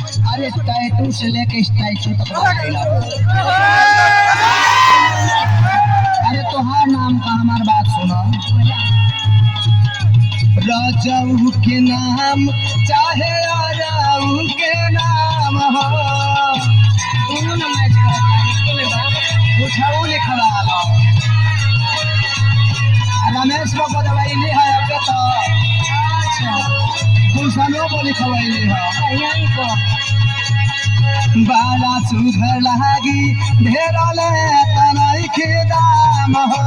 अरे टैटू से लेके स्टैचू तक बदला। अरे तोहार नाम का हमार बात सुनो। राजाऊ के नाम चाहे राजाऊ के नाम हो, दोनों ना मैच उठाऊ लिखवा लो। रमेश को बदवाइली है अब तो। अच्छा गुलशनो को लिखवाइली है यहीं को। बाला सुधर लागी ढेरा ले तनाई के दाम हो।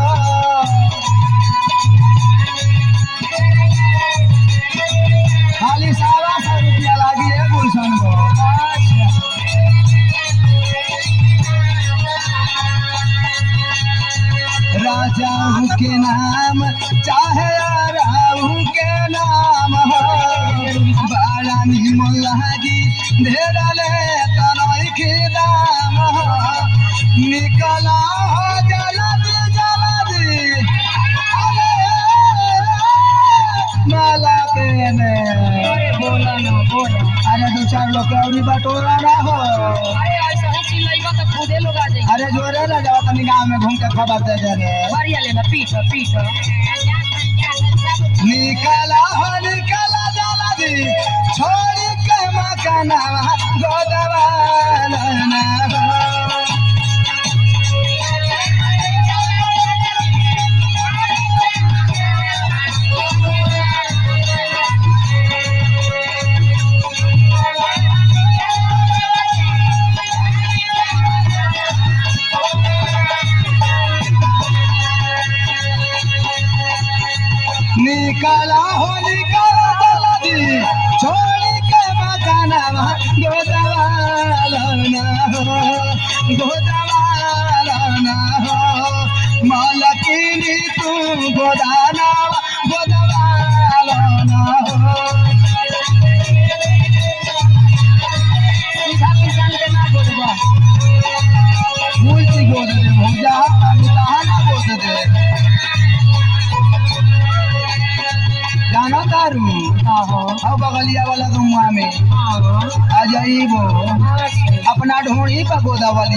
खाली 125 रुपया लागी है गुलशन को। राजा के नाम चाहे राहु के नाम हो, बाला निमन लागी ढेरा ले तनाई के दाम हो। निकला हो जल्दी जल्दी माला देने। बोला ना बोला। अरे 2-4 लोग और बटोरा ना हो। खुदे लोग आ जाएंगे। अरे जोरे ना जाओ तनी गांव में घूम के खबर दे दे रे। बढ़िया लेना पीछो पीछो। निकला जल्दी छोड़ के मकाना गोदवा ना हो। निकाला हो निकाला जल्दी छोड़ के मकाना गोदवाला ना हो। मालकिनी तू गोदाना गोदवाला ना हो। सीधा किसान के ना गोदवा मुल्ची गोद दे भौजा ना गोद दे। जाना तारू अब बगलिया वाला रुआ में आ जाइबो अपना ढोड़ी पर गोदा वाली।